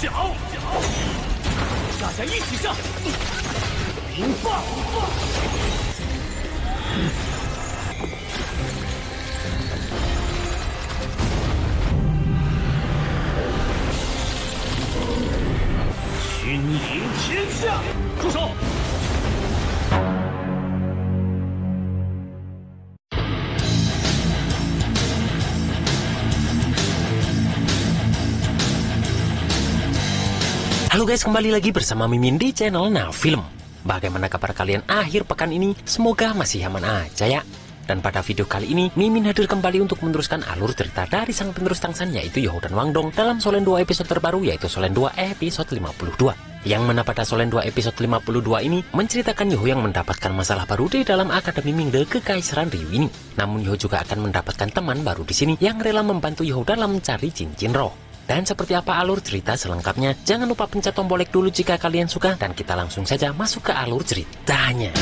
脚，大家一起上！灵爆！君临天下！住手！Halo guys, kembali lagi bersama Mimin di channel Now Film. Bagaimana kabar kalian akhir pekan ini? Semoga masih aman aja ya. Dan pada video kali ini, Mimin hadir kembali untuk meneruskan alur cerita dari sang penerus Tangsan, yaitu Youhao dan Wang Dong dalam Solen 2 episode terbaru, yaitu Solen 2 episode 52. Yang mana pada Solen 2 episode 52 ini menceritakan Youhao yang mendapatkan masalah baru di dalam Akademi Mingde Kekaisaran Ryu ini. Namun Youhao juga akan mendapatkan teman baru di sini yang rela membantu Youhao dalam mencari cincin roh. Dan seperti apa alur cerita selengkapnya, jangan lupa pencet tombol like dulu jika kalian suka, dan kita langsung saja masuk ke alur ceritanya.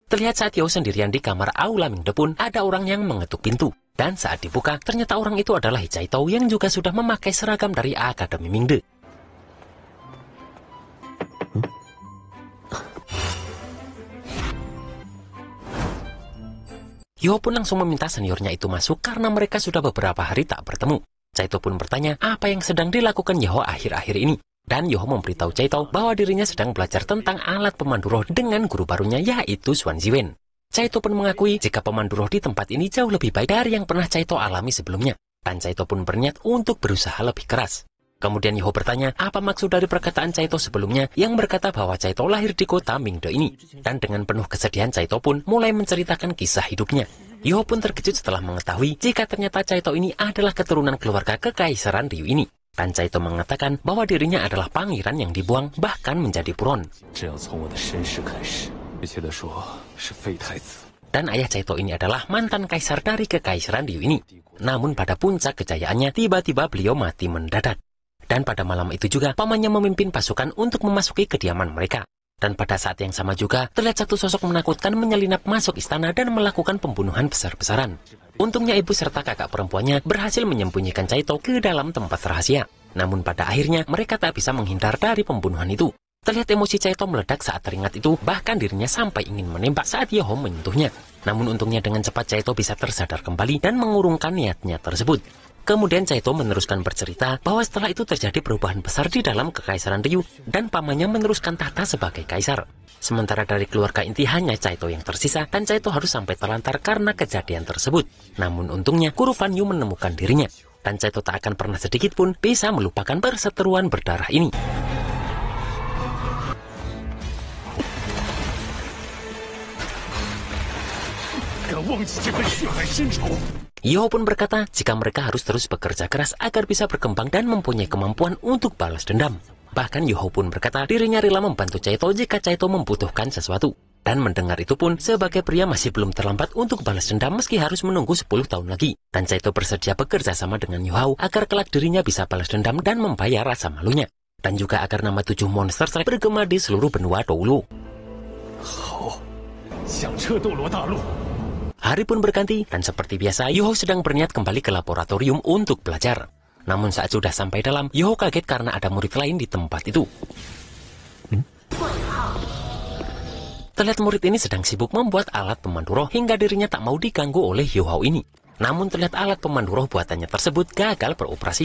Terlihat saat Youhao sendirian di kamar Aula Mingde pun ada orang yang mengetuk pintu. Dan saat dibuka, ternyata orang itu adalah Hicaito yang juga sudah memakai seragam dari Akademi Mingde. Youhao pun langsung meminta seniornya itu masuk karena mereka sudah beberapa hari tak bertemu. Chaito pun bertanya apa yang sedang dilakukan Youhao akhir-akhir ini. Dan Youhao memberitahu Chaito bahwa dirinya sedang belajar tentang alat pemandu roh dengan guru barunya, yaitu Xuan Ziwen. Chaito pun mengakui jika pemandu roh di tempat ini jauh lebih baik dari yang pernah Chaito alami sebelumnya. Dan Chaito pun berniat untuk berusaha lebih keras. Kemudian Youhao bertanya apa maksud dari perkataan Chaito sebelumnya yang berkata bahwa Chaito lahir di kota Mingde ini. Dan dengan penuh kesedihan Chaito pun mulai menceritakan kisah hidupnya. Youhao pun terkejut setelah mengetahui jika ternyata Chaito ini adalah keturunan keluarga Kekaisaran Ryu ini. Dan Chaito mengatakan bahwa dirinya adalah pangeran yang dibuang bahkan menjadi buron. Dan ayah Chaito ini adalah mantan kaisar dari Kekaisaran Ryu ini. Namun pada puncak kejayaannya tiba-tiba beliau mati mendadak. Dan pada malam itu juga pamannya memimpin pasukan untuk memasuki kediaman mereka. Dan pada saat yang sama juga terlihat satu sosok menakutkan menyelinap masuk istana dan melakukan pembunuhan besar-besaran. Untungnya ibu serta kakak perempuannya berhasil menyembunyikan Chaito ke dalam tempat rahasia. Namun pada akhirnya mereka tak bisa menghindar dari pembunuhan itu. Terlihat emosi Chaito meledak saat teringat itu, bahkan dirinya sampai ingin menembak saat Youhao menyentuhnya. Namun untungnya dengan cepat Chaito bisa tersadar kembali dan mengurungkan niatnya tersebut. Kemudian Chaito meneruskan bercerita bahwa setelah itu terjadi perubahan besar di dalam Kekaisaran Ryu dan pamannya meneruskan tahta sebagai kaisar. Sementara dari keluarga inti hanya Chaito yang tersisa dan Chaito harus sampai terlantar karena kejadian tersebut. Namun untungnya Guru Fan Yu menemukan dirinya dan Chaito tak akan pernah sedikit pun bisa melupakan perseteruan berdarah ini. Youhao pun berkata jika mereka harus terus bekerja keras agar bisa berkembang dan mempunyai kemampuan untuk balas dendam. Bahkan Youhao pun berkata dirinya rela membantu Chaito jika Chaito membutuhkan sesuatu. Dan mendengar itu pun sebagai pria masih belum terlambat untuk balas dendam meski harus menunggu 10 tahun lagi. Dan Chaito bersedia bekerja sama dengan Youhao agar kelak dirinya bisa balas dendam dan membayar rasa malunya. Dan juga agar nama 7 monster strike bergema di seluruh benua Doulu. Hari pun berganti dan seperti biasa Youhao sedang berniat kembali ke laboratorium untuk belajar. Namun saat sudah sampai dalam, Youhao kaget karena ada murid lain di tempat itu. Terlihat murid ini sedang sibuk membuat alat pemandu roh hingga dirinya tak mau diganggu oleh Youhao ini. Namun terlihat alat pemandu roh buatannya tersebut gagal beroperasi.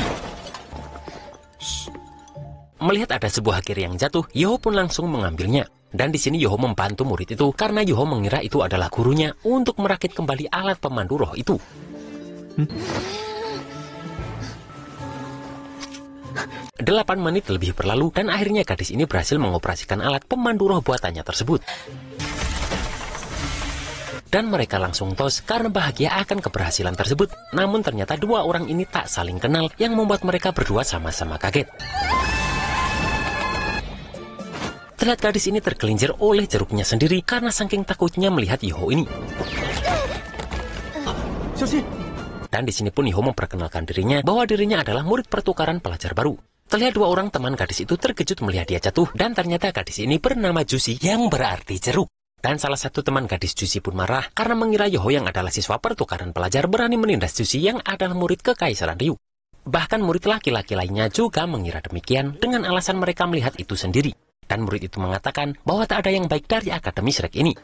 Melihat ada sebuah gear yang jatuh, Youhao pun langsung mengambilnya. Dan di sini Youhao membantu murid itu karena Youhao mengira itu adalah gurunya untuk merakit kembali alat pemandu roh itu. 8 menit lebih berlalu dan akhirnya gadis ini berhasil mengoperasikan alat pemandu roh buatannya tersebut. Dan mereka langsung tos karena bahagia akan keberhasilan tersebut. Namun ternyata dua orang ini tak saling kenal yang membuat mereka berdua sama-sama kaget. Terlihat gadis ini tergelincir oleh jeruknya sendiri karena saking takutnya melihat Youhao ini. Dan di sini pun Yuhou memperkenalkan dirinya bahwa dirinya adalah murid pertukaran pelajar baru. Terlihat dua orang teman gadis itu terkejut melihat dia jatuh, dan ternyata gadis ini bernama Jushi yang berarti jeruk. Dan salah satu teman gadis Jushi pun marah karena mengira Yuhou yang adalah siswa pertukaran pelajar berani menindas Jushi yang adalah murid Kekaisaran Ryu. Bahkan murid laki-laki lainnya juga mengira demikian dengan alasan mereka melihat itu sendiri. Dan murid itu mengatakan bahwa tak ada yang baik dari Akademi Shrek ini.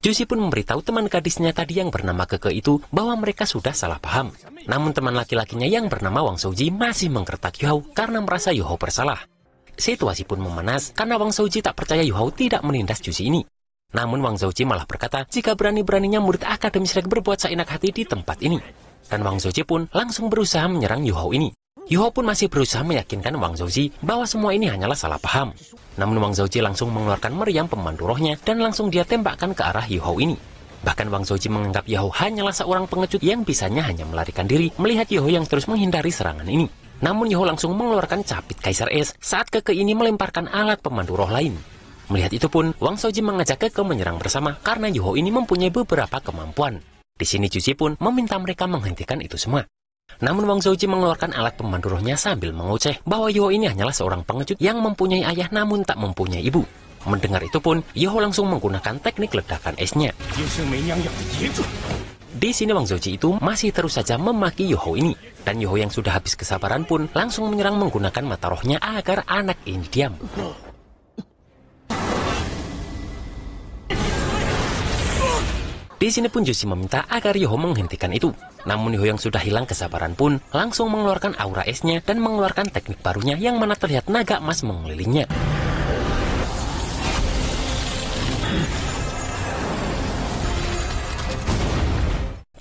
Jushi pun memberitahu teman gadisnya tadi yang bernama Keke itu bahwa mereka sudah salah paham. Namun teman laki-lakinya yang bernama Wang Shouji masih menggertak Yuhou karena merasa Yuhou bersalah. Situasi pun memanas karena Wang Shouji tak percaya Yuhou tidak menindas Jushi ini. Namun Wang Shouji malah berkata jika berani-beraninya murid Akademi Shrek berbuat seenak hati di tempat ini. Dan Wang Shouji pun langsung berusaha menyerang Yuhou ini. Yuhou pun masih berusaha meyakinkan Wang Shouji bahwa semua ini hanyalah salah paham. Namun Wang Shouji langsung mengeluarkan meriam pemandu rohnya dan langsung dia tembakkan ke arah Yuhou ini. Bahkan Wang Shouji menganggap Yuhou hanyalah seorang pengecut yang bisanya hanya melarikan diri melihat Yuhou yang terus menghindari serangan ini. Namun Yuhou langsung mengeluarkan capit Kaisar Es saat Keke ini melemparkan alat pemandu roh lain. Melihat itu pun, Wang Shouji mengajak Keke menyerang bersama karena Yuhou ini mempunyai beberapa kemampuan. Di sini Jushi pun meminta mereka menghentikan itu semua. Namun Wang Shouji mengeluarkan alat pemandu rohnya sambil mengoceh bahwa Yuhou ini hanyalah seorang pengecut yang mempunyai ayah namun tak mempunyai ibu. Mendengar itu pun, Yuhou langsung menggunakan teknik ledakan esnya. Di sini Wang Shouji itu masih terus saja memaki Yuhou ini. Dan Yuhou yang sudah habis kesabaran pun langsung menyerang menggunakan mata rohnya agar anak ini diam. Di sini pun Jushi meminta agar Yuhou menghentikan itu. Namun Yuhou yang sudah hilang kesabaran pun langsung mengeluarkan aura esnya dan mengeluarkan teknik barunya yang mana terlihat naga emas mengelilingnya.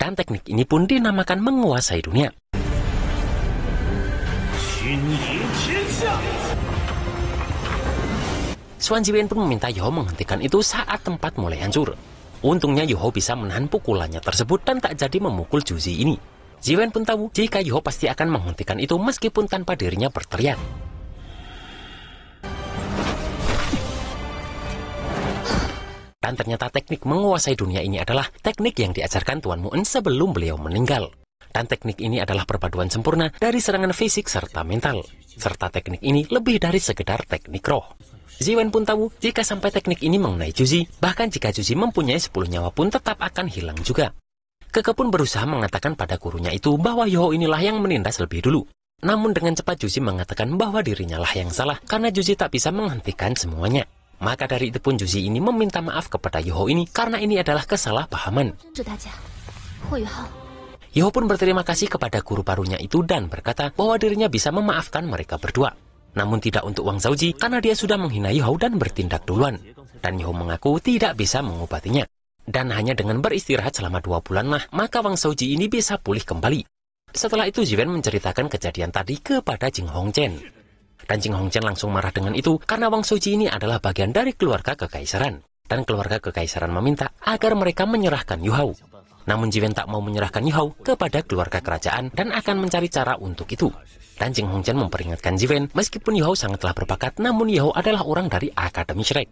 Dan teknik ini pun dinamakan menguasai dunia. Xuan Ziwen pun meminta Yuhou menghentikan itu saat tempat mulai hancur. Untungnya Yuhou bisa menahan pukulannya tersebut dan tak jadi memukul Jushi ini. Ziwen pun tahu jika Yuhou pasti akan menghentikan itu meskipun tanpa dirinya berteriak. Dan ternyata teknik menguasai dunia ini adalah teknik yang diajarkan Tuan Mu'en sebelum beliau meninggal. Dan teknik ini adalah perpaduan sempurna dari serangan fisik serta mental. Serta teknik ini lebih dari sekedar teknik roh. Ziwen pun tahu jika sampai teknik ini mengenai Jushi, bahkan jika Jushi mempunyai 10 nyawa pun tetap akan hilang juga. Keke pun berusaha mengatakan pada gurunya itu bahwa Yuhou inilah yang menindas lebih dulu. Namun dengan cepat Jushi mengatakan bahwa dirinya lah yang salah karena Jushi tak bisa menghentikan semuanya. Maka dari itu pun Jushi ini meminta maaf kepada Yuhou ini karena ini adalah kesalahpahaman. Yuhou pun berterima kasih kepada guru barunya itu dan berkata bahwa dirinya bisa memaafkan mereka berdua. Namun tidak untuk Wang Shouji karena dia sudah menghina Yuhou dan bertindak duluan. Dan Yuhou mengaku tidak bisa mengobatinya. Dan hanya dengan beristirahat selama 2 bulan lah, maka Wang Shouji ini bisa pulih kembali. Setelah itu Ziwen menceritakan kejadian tadi kepada Jing Hongchen. Dan Jing Hongchen langsung marah dengan itu karena Wang Shouji ini adalah bagian dari keluarga kekaisaran. Dan keluarga kekaisaran meminta agar mereka menyerahkan Yuhou. Namun Ziwen tak mau menyerahkan Yuhou kepada keluarga kerajaan dan akan mencari cara untuk itu. Dan Jing Hongchen memperingatkan Ziwen meskipun Yuhou sangatlah berbakat, namun Yuhou adalah orang dari Akademi Shrek.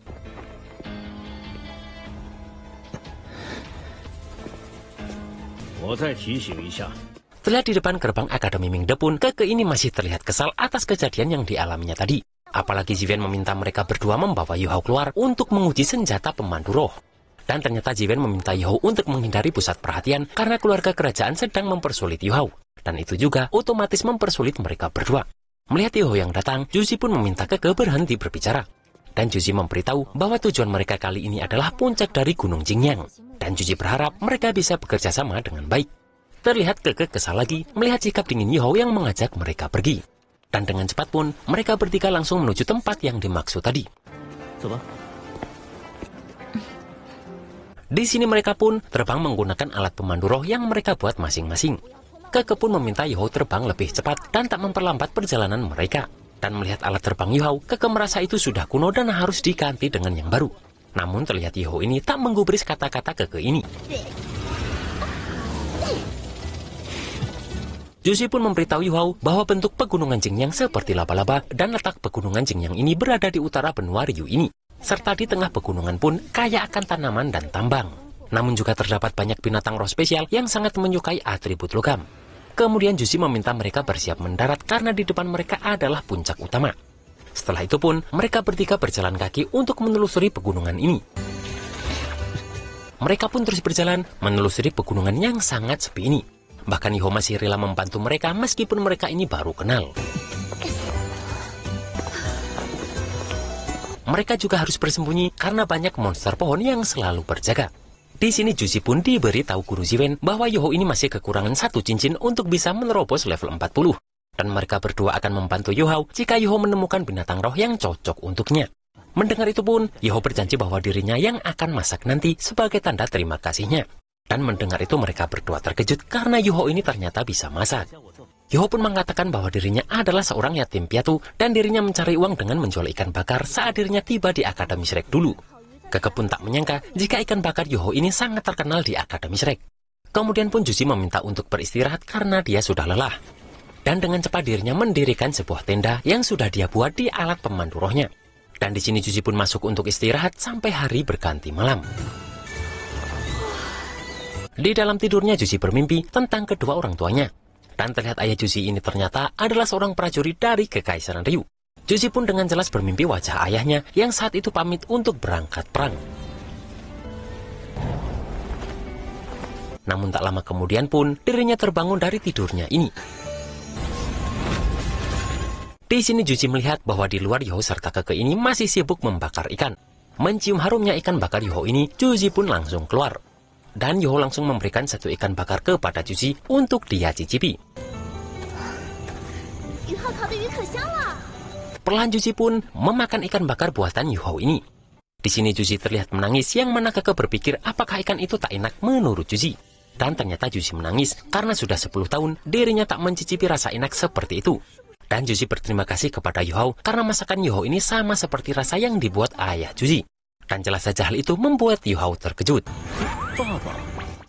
Terlihat di depan gerbang Akademi Mingde pun, Keke ini masih terlihat kesal atas kejadian yang dialaminya tadi. Apalagi Ziwen meminta mereka berdua membawa Yuhou keluar untuk menguji senjata pemandu roh. Dan ternyata Ziwen meminta Yuhou untuk menghindari pusat perhatian karena keluarga kerajaan sedang mempersulit Yuhou. Dan itu juga otomatis mempersulit mereka berdua. Melihat Yuhou yang datang, Jushi pun meminta Keke berhenti berbicara. Dan Jushi memberitahu bahwa tujuan mereka kali ini adalah puncak dari Gunung Jingyang. Dan Jushi berharap mereka bisa bekerja sama dengan baik. Terlihat Keke kesal lagi melihat sikap dingin Yuhou yang mengajak mereka pergi. Dan dengan cepat pun, mereka bertiga langsung menuju tempat yang dimaksud tadi. Di sini mereka pun terbang menggunakan alat pemandu roh yang mereka buat masing-masing. Keke pun meminta Yuhou terbang lebih cepat dan tak memperlambat perjalanan mereka. Dan melihat alat terbang Yuhou, Keke merasa itu sudah kuno dan harus diganti dengan yang baru. Namun terlihat Yuhou ini tak menggubris kata-kata Keke ini. Jushi pun memberitahu Yuhou bahwa bentuk pegunungan Jingyang seperti laba-laba dan letak pegunungan Jingyang ini berada di utara benua Ryu ini. Serta di tengah pegunungan pun kaya akan tanaman dan tambang. Namun juga terdapat banyak binatang roh spesial yang sangat menyukai atribut logam. Kemudian Juzi meminta mereka bersiap mendarat karena di depan mereka adalah puncak utama. Setelah itu pun, mereka bertiga berjalan kaki untuk menelusuri pegunungan ini. Mereka pun terus berjalan menelusuri pegunungan yang sangat sepi ini. Bahkan Yoho masih rela membantu mereka meskipun mereka ini baru kenal. Mereka juga harus bersembunyi karena banyak monster pohon yang selalu berjaga. Di sini Juzi pun diberi tahu Guru Ziwen bahwa Yoho ini masih kekurangan 1 cincin untuk bisa menerobos level 40. Dan mereka berdua akan membantu Yoho jika Yoho menemukan binatang roh yang cocok untuknya. Mendengar itu pun, Yoho berjanji bahwa dirinya yang akan masak nanti sebagai tanda terima kasihnya. Dan mendengar itu mereka berdua terkejut karena Yoho ini ternyata bisa masak. Yoho pun mengatakan bahwa dirinya adalah seorang yatim piatu dan dirinya mencari uang dengan menjual ikan bakar saat dirinya tiba di Akademi Shrek dulu. Keke pun tak menyangka jika ikan bakar Yoho ini sangat terkenal di Akademi Shrek. Kemudian pun Juzi meminta untuk beristirahat karena dia sudah lelah. Dan dengan cepat dirinya mendirikan sebuah tenda yang sudah dia buat di alat pemandu rohnya. Dan di sini Juzi pun masuk untuk istirahat sampai hari berganti malam. Di dalam tidurnya Juzi bermimpi tentang kedua orang tuanya. Dan terlihat ayah Juzi ini ternyata adalah seorang prajurit dari Kekaisaran Ryu. Juzi pun dengan jelas bermimpi wajah ayahnya yang saat itu pamit untuk berangkat perang. Namun tak lama kemudian pun dirinya terbangun dari tidurnya ini. Di sini Juzi melihat bahwa di luar Yoho serta Keke ini masih sibuk membakar ikan. Mencium harumnya ikan bakar Yoho ini, Juzi pun langsung keluar. Dan Yoho langsung memberikan 1 ikan bakar kepada Juzi untuk dia cicipi. Perlahan Juzi pun memakan ikan bakar buatan Yoho ini. Di sini Juzi terlihat menangis yang mana Keke berpikir apakah ikan itu tak enak menurut Juzi. Dan ternyata Juzi menangis karena sudah 10 tahun dirinya tak mencicipi rasa enak seperti itu. Dan Juzi berterima kasih kepada Yoho karena masakan Yoho ini sama seperti rasa yang dibuat ayah Juzi. Dan jelas saja hal itu membuat Yoho terkejut.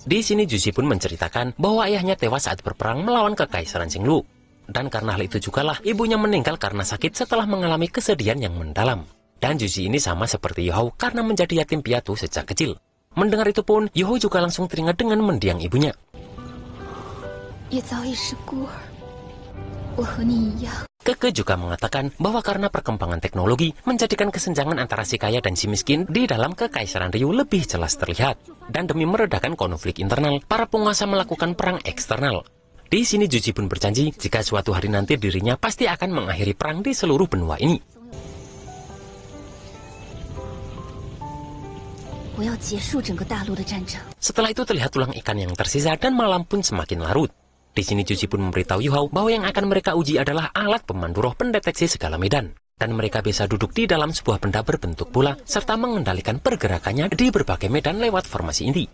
Di sini Juzi pun menceritakan bahwa ayahnya tewas saat berperang melawan Kekaisaran Xinglu. Dan karena hal itu jugalah ibunya meninggal karena sakit setelah mengalami kesedihan yang mendalam. Dan Juzi ini sama seperti Yoho karena menjadi yatim piatu sejak kecil. Mendengar itu pun, Yoho juga langsung teringat dengan mendiang ibunya. Keke juga mengatakan bahwa karena perkembangan teknologi menjadikan kesenjangan antara si kaya dan si miskin di dalam Kekaisaran Ryu lebih jelas terlihat. Dan demi meredakan konflik internal, para penguasa melakukan perang eksternal. Di sini Juzi pun berjanji jika suatu hari nanti dirinya pasti akan mengakhiri perang di seluruh benua ini. Setelah itu terlihat tulang ikan yang tersisa dan malam pun semakin larut. Di sini Juzi pun memberitahu Yoho bahwa yang akan mereka uji adalah alat pemandu roh pendeteksi segala medan. Dan mereka bisa duduk di dalam sebuah benda berbentuk bola serta mengendalikan pergerakannya di berbagai medan lewat formasi inti.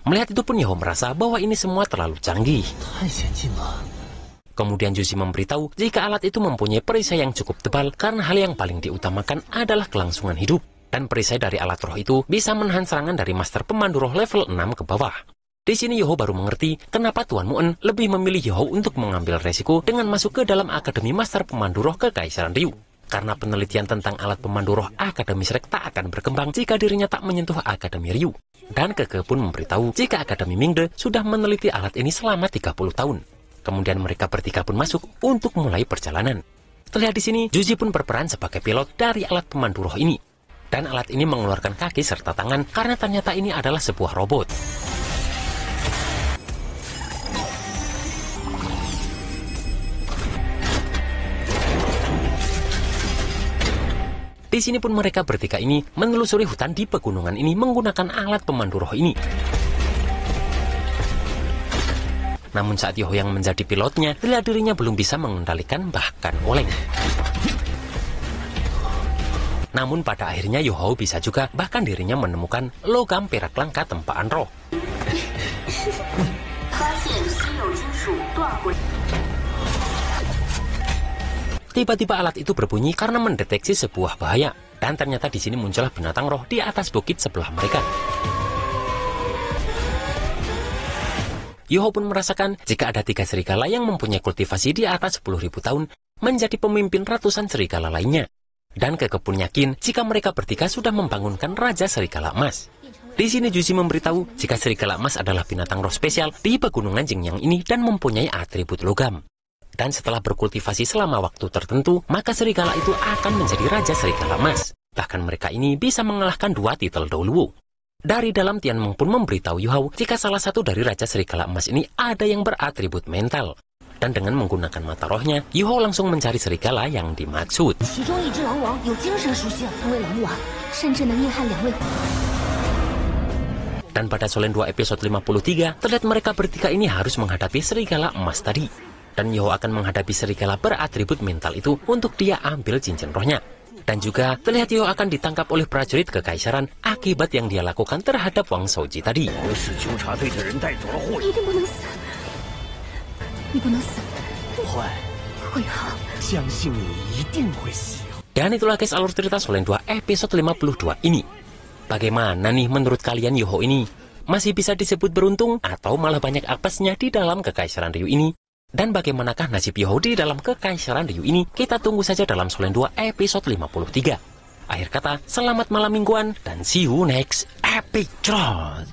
Melihat itu pun Yoho merasa bahwa ini semua terlalu canggih. Kemudian Juzi memberitahu jika alat itu mempunyai perisai yang cukup tebal karena hal yang paling diutamakan adalah kelangsungan hidup. Dan perisai dari alat roh itu bisa menahan serangan dari master pemandu roh level 6 ke bawah. Di sini Yoho baru mengerti kenapa Tuan Mu'en lebih memilih Yoho untuk mengambil resiko dengan masuk ke dalam Akademi Master Pemandu Roh Kekaisaran Ryu. Karena penelitian tentang alat pemandu roh Akademi Shrek tak akan berkembang jika dirinya tak menyentuh Akademi Ryu. Dan Keke pun memberitahu jika Akademi Mingde sudah meneliti alat ini selama 30 tahun. Kemudian mereka bertiga pun masuk untuk mulai perjalanan. Terlihat di sini, Juzi pun berperan sebagai pilot dari alat pemandu roh ini. Dan alat ini mengeluarkan kaki serta tangan karena ternyata ini adalah sebuah robot. Di sini pun mereka bertiga ini menelusuri hutan di pegunungan ini menggunakan alat pemandu roh ini. Namun saat Yoho yang menjadi pilotnya, terlihat dirinya belum bisa mengendalikan bahkan oleng. Namun pada akhirnya Yoho bisa juga bahkan dirinya menemukan logam perak langka tempaan roh. Tiba-tiba alat itu berbunyi karena mendeteksi sebuah bahaya. Dan ternyata di sini muncullah binatang roh di atas bukit sebelah mereka. Yoho pun merasakan jika ada 3 serigala yang mempunyai kultivasi di atas 10.000 tahun menjadi pemimpin ratusan serigala lainnya. Dan Keke pun yakin jika mereka bertiga sudah membangunkan Raja Serigala Emas. Di sini Jushi memberitahu jika serigala emas adalah binatang roh spesial di pegunungan Jingyang ini dan mempunyai atribut logam. Dan setelah berkultivasi selama waktu tertentu, maka serigala itu akan menjadi Raja Serigala Emas. Bahkan mereka ini bisa mengalahkan 2 titel Douluo. Dari dalam Tianmeng pun memberitahu Yu Hao jika salah satu dari Raja Serigala Emas ini ada yang beratribut mental. Dan dengan menggunakan mata rohnya, Yu Hao langsung mencari serigala yang dimaksud. Dan pada Solen 2 episode 53, terlihat mereka bertiga ini harus menghadapi serigala emas tadi. Dan Yu Hao akan menghadapi serigala beratribut mental itu untuk dia ambil cincin rohnya. Dan juga terlihat Yu Hao akan ditangkap oleh prajurit kekaisaran akibat yang dia lakukan terhadap Wang Shouji tadi. Dan itulah guys alur cerita Solen 2 episode 52 ini. Bagaimana nih menurut kalian Yu Hao ini? Masih bisa disebut beruntung atau malah banyak apesnya di dalam kekaisaran Ryu ini? Dan bagaimanakah nasib Yu Hao di dalam kekaisaran Ryu ini? Kita tunggu saja dalam Solen 2 episode 53. Akhir kata, selamat malam mingguan dan see you next episode.